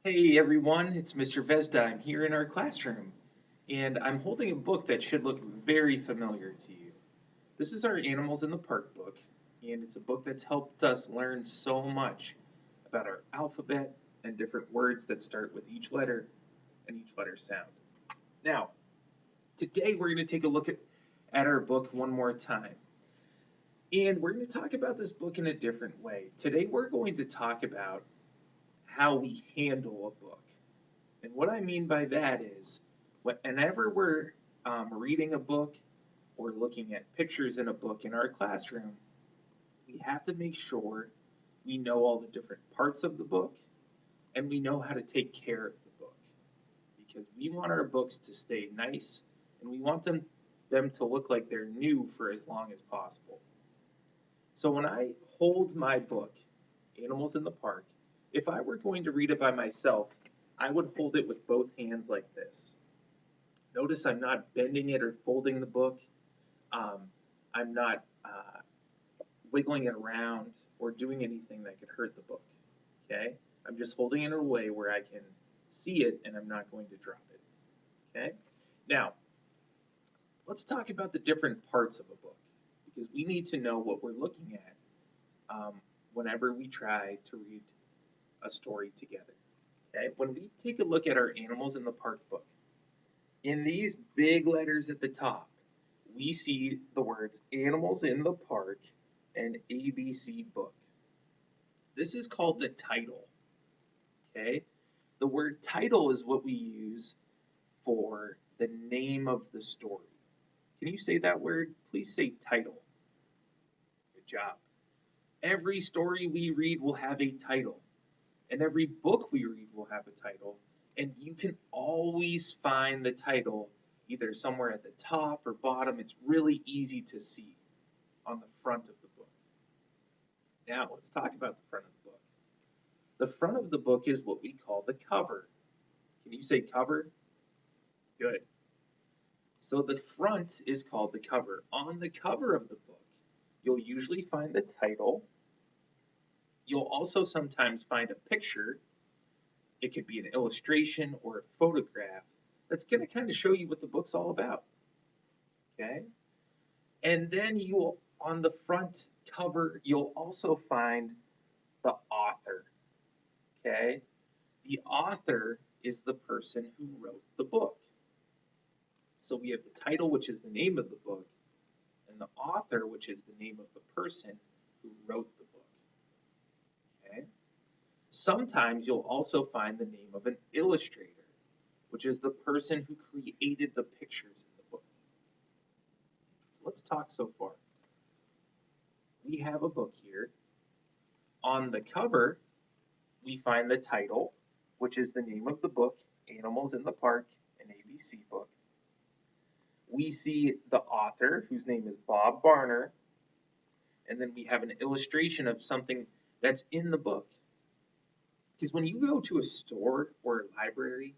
Hey everyone, it's Mr. Vesda. I'm here in our classroom, and I'm holding a book that should look very familiar to you. This is our Animals in the Park book, and it's a book that's helped us learn so much about our alphabet and different words that start with each letter and each letter sound. Now, today we're going to take a look at our book one more time, and we're going to talk about this book in a different way. Today we're going to talk about how we handle a book. And what I mean by that is, whenever we're reading a book or looking at pictures in a book in our classroom, we have to make sure we know all the different parts of the book and we know how to take care of the book. Because we want our books to stay nice and we want them to look like they're new for as long as possible. So when I hold my book, Animals in the Park, if I were going to read it by myself, I would hold it with both hands like this. Notice I'm not bending it or folding the book. Um, I'm not wiggling it around or doing anything that could hurt the book. Okay? I'm just holding it in a way where I can see it and I'm not going to drop it. Okay? Now, let's talk about the different parts of a book because we need to know what we're looking at whenever we try to read a story together. Okay? When we take a look at our Animals in the Park book, in these big letters at the top, we see the words Animals in the Park and ABC book. This is called the title. Okay? The word title is what we use for the name of the story. Can you say that word? Please say title. Good job. Every story we read will have a title, and every book we read will have a title, and you can always find the title either somewhere at the top or bottom. It's really easy to see on the front of the book. Now, let's talk about the front of the book. The front of the book is what we call the cover. Can you say cover? Good. So the front is called the cover. On the cover of the book, you'll usually find the title. You'll also sometimes find a picture. It could be an illustration or a photograph that's going to kind of show you what the book's all about. Okay? And then you will, on the front cover, you'll also find the author. Okay? The author is the person who wrote the book. So we have the title, which is the name of the book, and the author, which is the name of the person who wrote the book. Okay? Sometimes you'll also find the name of an illustrator, which is the person who created the pictures in the book. So let's talk so far. We have a book here. On the cover, we find the title, which is the name of the book, Animals in the Park, an ABC book. We see the author, whose name is Bob Barner, and then we have an illustration of something that's in the book. Because when you go to a store or a library,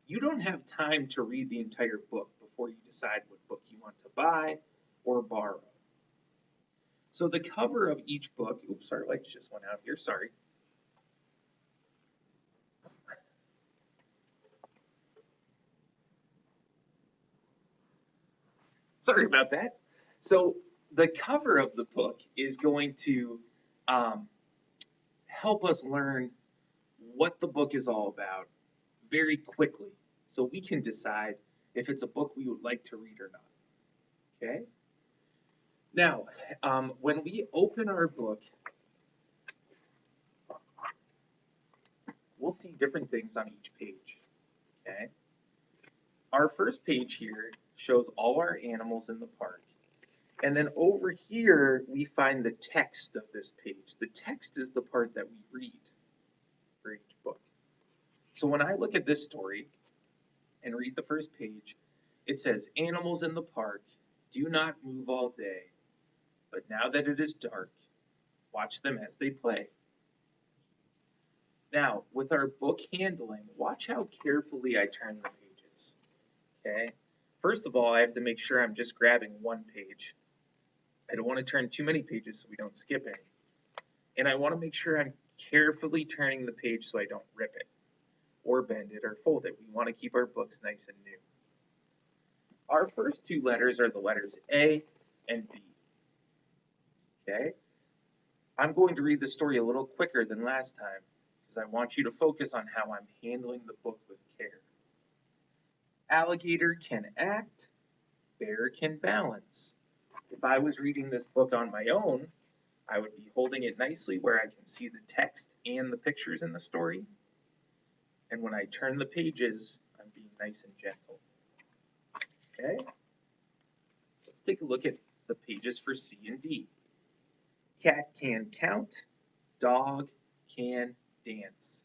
you don't have time to read the entire book before you decide what book you want to buy or borrow. So the cover of each book, oops, our lights just went out here, sorry. Sorry about that. So the cover of the book is going to um, help us learn what the book is all about very quickly so we can decide if it's a book we would like to read or not. Okay? Now, when we open our book, we'll see different things on each page. Okay? Our first page here shows all our animals in the park. And then over here, we find the text of this page. The text is the part that we read for each book. So when I look at this story and read the first page, it says, Animals in the park do not move all day, but now that it is dark, watch them as they play. Now, with our book handling, watch how carefully I turn the pages. Okay? First of all, I have to make sure I'm just grabbing one page. I don't want to turn too many pages so we don't skip any. And I want to make sure I'm carefully turning the page so I don't rip it. or bend it or fold it. We want to keep our books nice and new. Our first two letters are the letters A and B. Okay? I'm going to read the story a little quicker than last time because I want you to focus on how I'm handling the book with care. Alligator can act, bear can balance. If I was reading this book on my own, I would be holding it nicely where I can see the text and the pictures in the story. And when I turn the pages, I'm being nice and gentle. Okay? Let's take a look at the pages for C and D. Cat can count, dog can dance.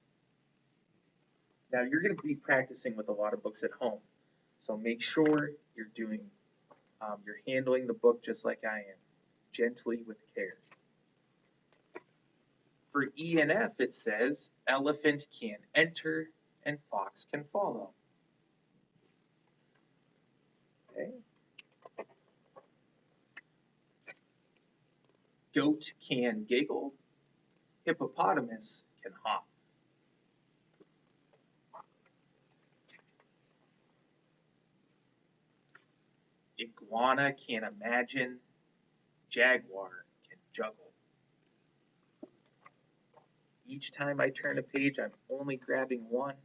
Now you're going to be practicing with a lot of books at home, so make sure you're handling the book just like I am, gently with care. For E and F, it says elephant can enter and fox can follow. Okay. Goat can giggle, hippopotamus can hop. Iguana can imagine, jaguar can juggle. Each time I turn a page, I'm only grabbing one.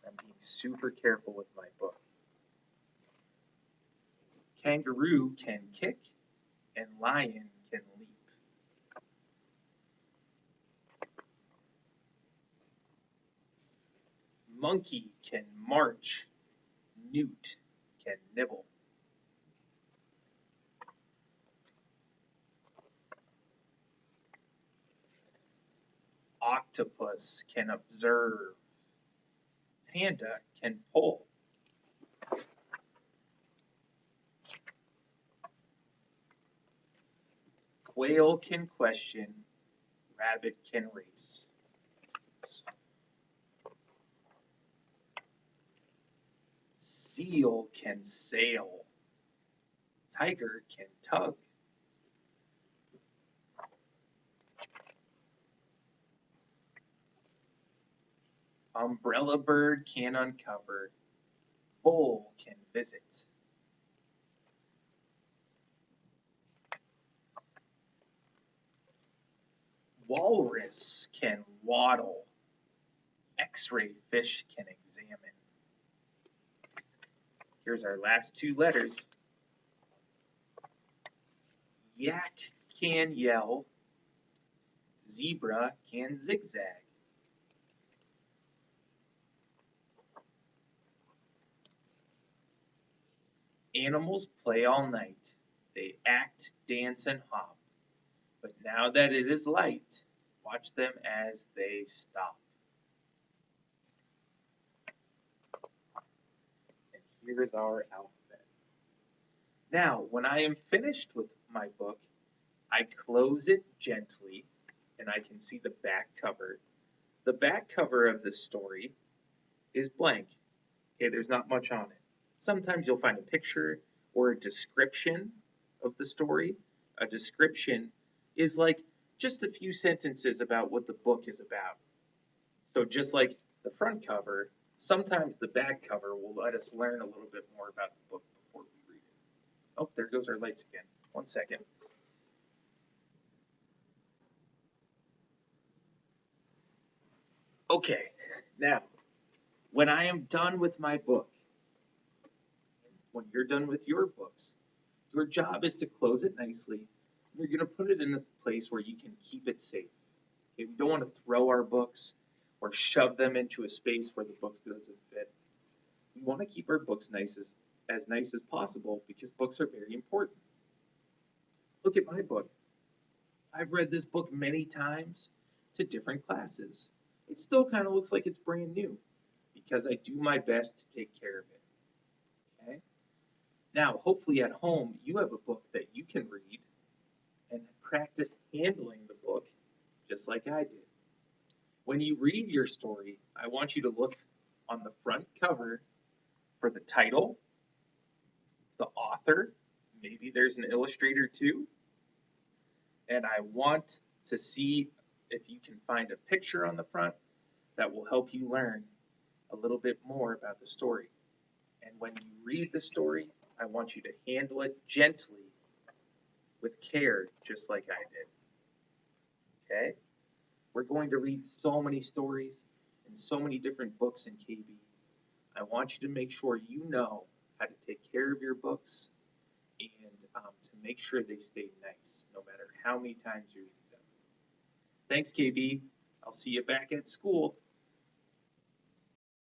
I'm being super careful with my book. Kangaroo can kick and lion can leap. Monkey can march, newt can nibble. Octopus can observe, panda can pull. Quail can question, rabbit can race. Seal can sail, tiger can tug. Umbrella bird can uncover, bull can visit. Walrus can waddle, X-ray fish can examine. Here's our last two letters. Yak can yell, zebra can zigzag. Animals play all night. They act, dance, and hop. But now that it is light, watch them as they stop. And here is our alphabet. Now, when I am finished with my book, I close it gently and I can see the back cover. The back cover of this story is blank. Okay, there's not much on it. Sometimes you'll find a picture or a description of the story. A description is like just a few sentences about what the book is about. So just like the front cover, sometimes the back cover will let us learn a little bit more about the book before we read it. Oh, there goes our lights again. 1 second. Okay, now, when I am done with my book, when you're done with your books, your job is to close it nicely. You're going to put it in a place where you can keep it safe. Okay, we don't want to throw our books or shove them into a space where the book doesn't fit. We want to keep our books as nice as possible because books are very important. Look at my book. I've read this book many times to different classes. It still kind of looks like it's brand new because I do my best to take care of it. Okay? Now, hopefully at home, you have a book that you can read and practice handling the book just like I did. When you read your story, I want you to look on the front cover for the title, the author, maybe there's an illustrator too, and I want to see if you can find a picture on the front that will help you learn a little bit more about the story. And when you read the story, I want you to handle it gently with care, just like I did. Okay? We're going to read so many stories and so many different books in KB. I want you to make sure you know how to take care of your books and to make sure they stay nice, no matter how many times you read them. Thanks, KB. I'll see you back at school.